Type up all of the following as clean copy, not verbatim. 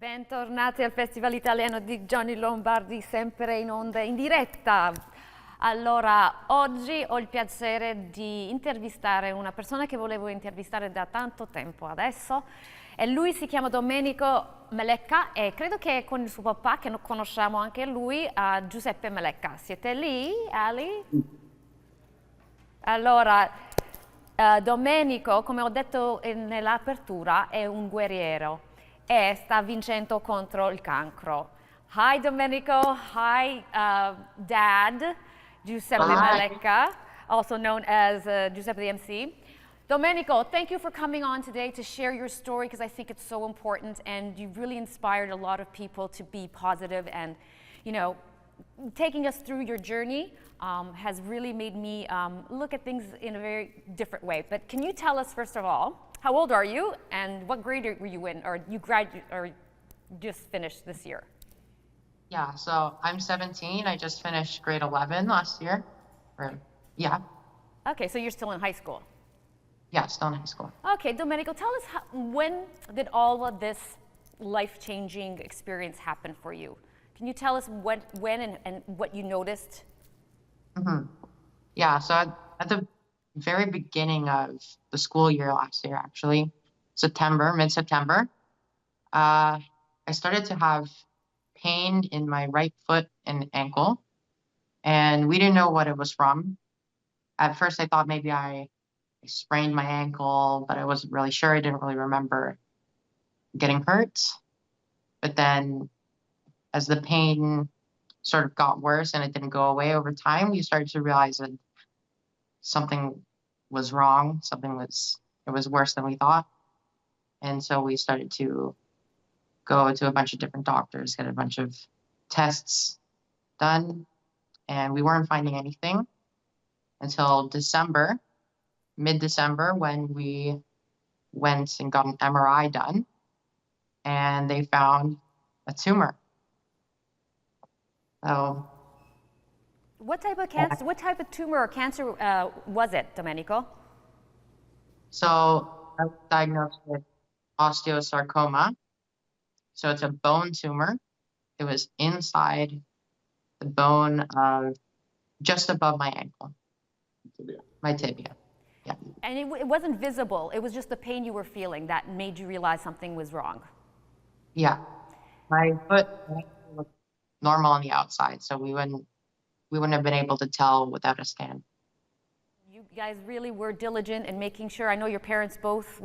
Bentornati al Festival Italiano di Johnny Lombardi, sempre in onda, in diretta. Allora, oggi ho il piacere di intervistare una persona che volevo intervistare da tanto tempo adesso. E lui si chiama Domenico Melecca e credo che con il suo papà, che conosciamo anche lui, Giuseppe Melecca. Siete lì, Ali? Allora, Domenico, come ho detto nell'apertura, è un guerriero e sta vincendo contro il cancro. Hi Domenico, hi Dad, Giuseppe Melecca, also known as Giuseppe the MC. Domenico, thank you for coming on today to share your story because I think it's so important and you really inspired a lot of people to be positive and, you know, taking us through your journey has really made me look at things in a very different way. But can you tell us, first of all, how old are you and what grade were you in, or you graduated or just finished this year? Yeah, so I'm 17. I just finished grade 11 last year. Yeah. Okay, so you're still in high school. Yeah, still in high school. Okay, Domenico, tell us when did all of this life-changing experience happen for you? Can you tell us when and what you noticed? Yeah, so at the very beginning of the school year last year, actually, mid-September, I started to have pain in my right foot and ankle, and we didn't know what it was from. At first, I thought maybe I sprained my ankle, but I wasn't really sure. I didn't really remember getting hurt. But then as the pain sort of got worse and it didn't go away over time, you started to realize that something was wrong. It was worse than we thought. And so we started to go to a bunch of different doctors, get a bunch of tests done, and we weren't finding anything until mid-December, when we went and got an MRI done, and they found a tumor. So, What type of cancer? What type of tumor or cancer was it, Domenico? So I was diagnosed with osteosarcoma. So it's a bone tumor. It was inside the bone of just above my ankle. My tibia. Yeah. And it wasn't visible. It was just the pain you were feeling that made you realize something was wrong. Yeah. My foot looked normal on the outside, so we wouldn't have been able to tell without a scan. You guys really were diligent in making sure. I know your parents both,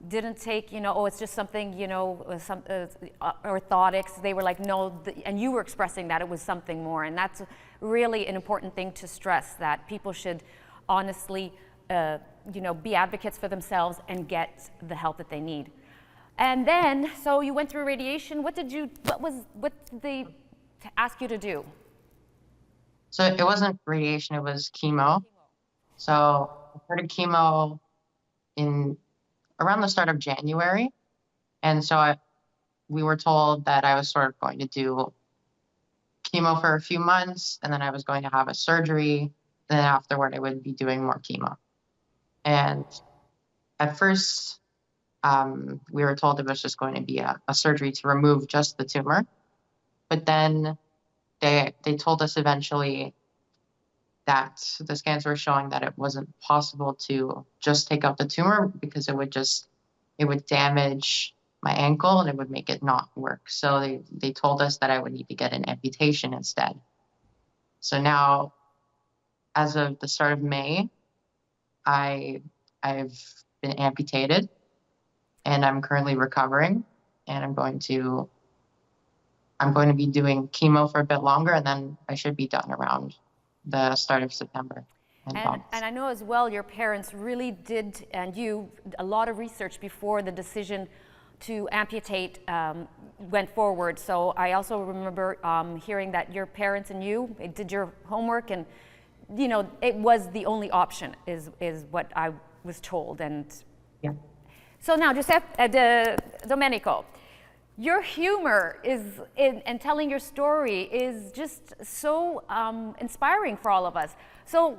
didn't take, oh, it's just something, some orthotics. They were like, no, and you were expressing that it was something more. And that's really an important thing to stress, that people should honestly, be advocates for themselves and get the help that they need. And then, so you went through radiation. What did they ask you to do? So it wasn't radiation, it was chemo. So I started chemo around the start of January. And so we were told that I was sort of going to do chemo for a few months, and then I was going to have a surgery. And then afterward, I would be doing more chemo. And at first, we were told it was just going to be a surgery to remove just the tumor. But then they told us eventually that the scans were showing that it wasn't possible to just take out the tumor because it would damage my ankle and it would make it not work. So they told us that I would need to get an amputation instead. So now, as of the start of May, I've been amputated and I'm currently recovering, and I'm going to be doing chemo for a bit longer, and then I should be done around the start of September. And I know as well your parents really did, and you, a lot of research before the decision to amputate went forward. So I also remember hearing that your parents and you did your homework, and it was the only option, is what I was told. And yeah. So now, Domenico, your humor and telling your story is just so inspiring for all of us. So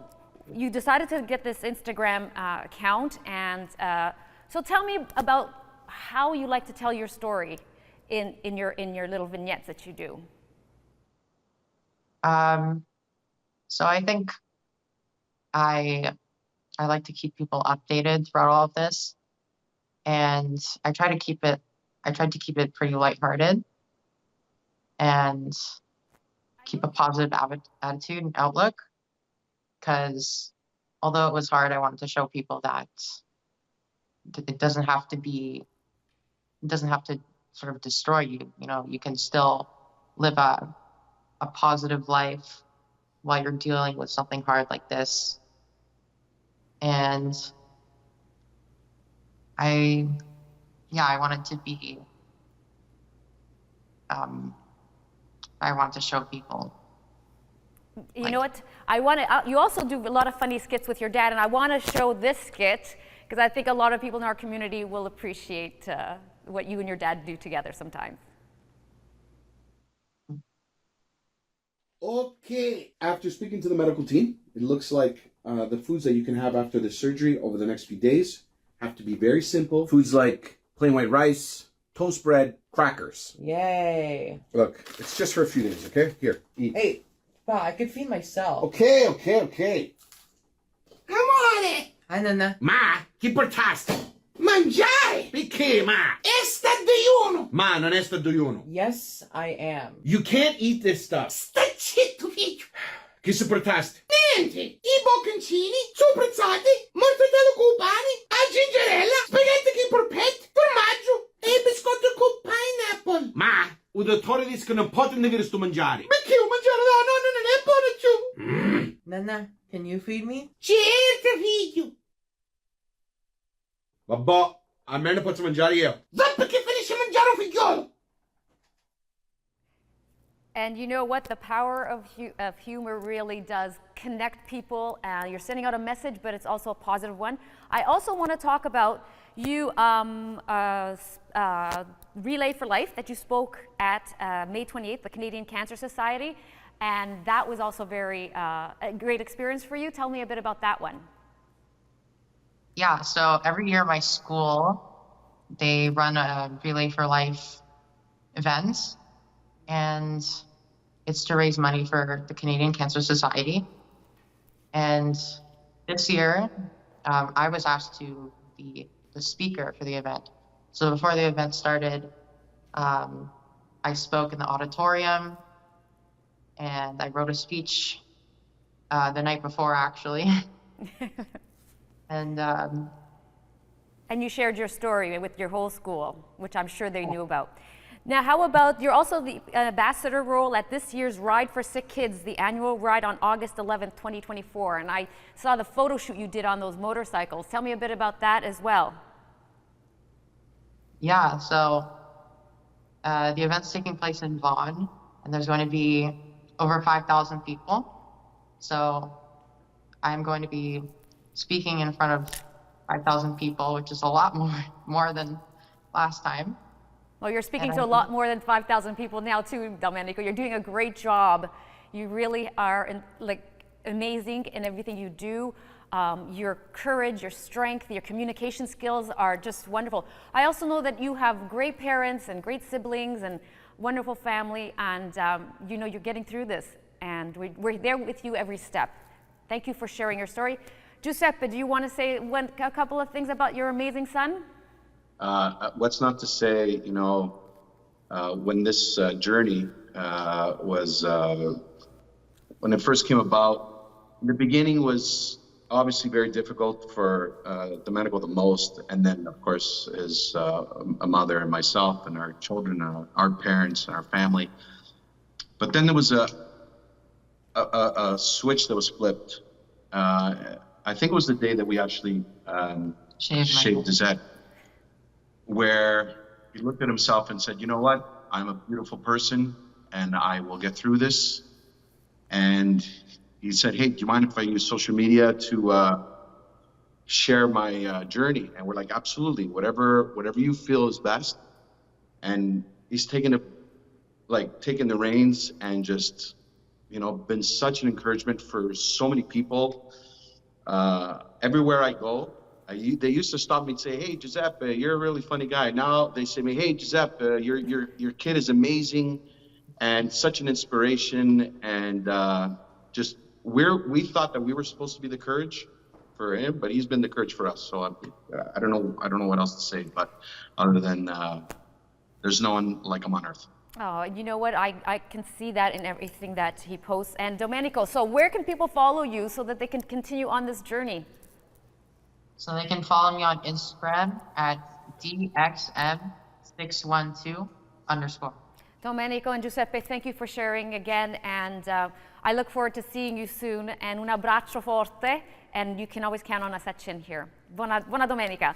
you decided to get this Instagram account, and so tell me about how you like to tell your story. in your little vignettes that you do? So I think I like to keep people updated throughout all of this, and I tried to keep it pretty lighthearted and keep a positive attitude and outlook, because although it was hard, I wanted to show people that it doesn't have to sort of destroy you. You know, you can still live a positive life while you're dealing with something hard like this. And I wanted to be, I wanted to show people. You know what? You also do a lot of funny skits with your dad, and I want to show this skit because I think a lot of people in our community will appreciate what you and your dad do together sometimes. Okay, after speaking to the medical team, it looks like the foods that you can have after the surgery over the next few days have to be very simple. Foods like plain white rice, toast bread, crackers. Yay. Look, it's just for a few days, okay? Here, eat. Hey, Pa, I could feed myself. Okay. Come on! Hi, Nana. Ma, chi portaste? Mangiare! Perché, ma? È stagione! Ma, non è stagione. Yes, I am. You can't eat this stuff. Sta zitto, figlio! Che si portaste? Niente! I bocconcini, sopprezzati, mortadella con pane, a gingerella, spaghetti con porpette, formaggio e biscotto con pineapple. Ma, U dottore dice che non potete avere sto mangiare. perché io mangiare da nonno non è buono giù? Nana, can you feed me? Certo, figlio! Vabbè, almeno posso mangiare io. Va perché finisce a mangiare un figliolo! And you know what? The power of humor really does connect people. You're sending out a message, but it's also a positive one. I also want to talk about you Relay for Life that you spoke at May 28th, the Canadian Cancer Society. And that was also a great experience for you. Tell me a bit about that one. Yeah, so every year my school, they run a Relay for Life event, and it's to raise money for the Canadian Cancer Society. And this year, I was asked to be the speaker for the event. So before the event started, I spoke in the auditorium, and I wrote a speech the night before, actually. And you shared your story with your whole school, which I'm sure they knew about. Now, how about, you're also the ambassador role at this year's Ride for Sick Kids, the annual ride on August 11th, 2024. And I saw the photo shoot you did on those motorcycles. Tell me a bit about that as well. yeah, so the event's taking place in Vaughan, and there's going to be over 5,000 people. So I'm going to be speaking in front of 5,000 people, which is a lot more than last time. Well, you're speaking to a lot more than 5,000 people now too, Domenico. You're doing a great job. You really are amazing in everything you do. Your courage, your strength, your communication skills are just wonderful. I also know that you have great parents and great siblings and wonderful family, and you know you're getting through this, and we're there with you every step. Thank you for sharing your story. Giuseppe, do you want to say a couple of things about your amazing son? What's not to say, you know, when this journey when it first came about, in the beginning was obviously very difficult for Domenico the most, and then of course his a mother and myself and our children, our parents and our family. But then there was a switch that was flipped. I think it was the day that we actually shaved his head, where he looked at himself and said, you know what, I'm a beautiful person and I will get through this. And he said, hey, do you mind if I use social media to share my journey? And we're like, absolutely, whatever you feel is best. And he's taken the reins and just, you know, been such an encouragement for so many people. Everywhere I go, They used to stop me and say, "Hey, Giuseppe, you're a really funny guy." Now they say to me, "Hey, Giuseppe, your kid is amazing and such an inspiration." And just we thought that we were supposed to be the courage for him, but he's been the courage for us. So I don't know what else to say, but other than there's no one like him on earth. Oh, you know what? I can see that in everything that he posts. And Domenico, so where can people follow you so that they can continue on this journey? So they can follow me on Instagram at DXM612_. Domenico and Giuseppe, thank you for sharing again. And I look forward to seeing you soon. And un abbraccio forte. And you can always count on a section here. Buona domenica.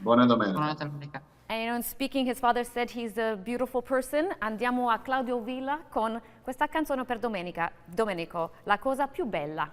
Buona domenica. Buona domenica. And in speaking, his father said he's a beautiful person. Andiamo a Claudio Villa con questa canzone per Domenico, La cosa più bella.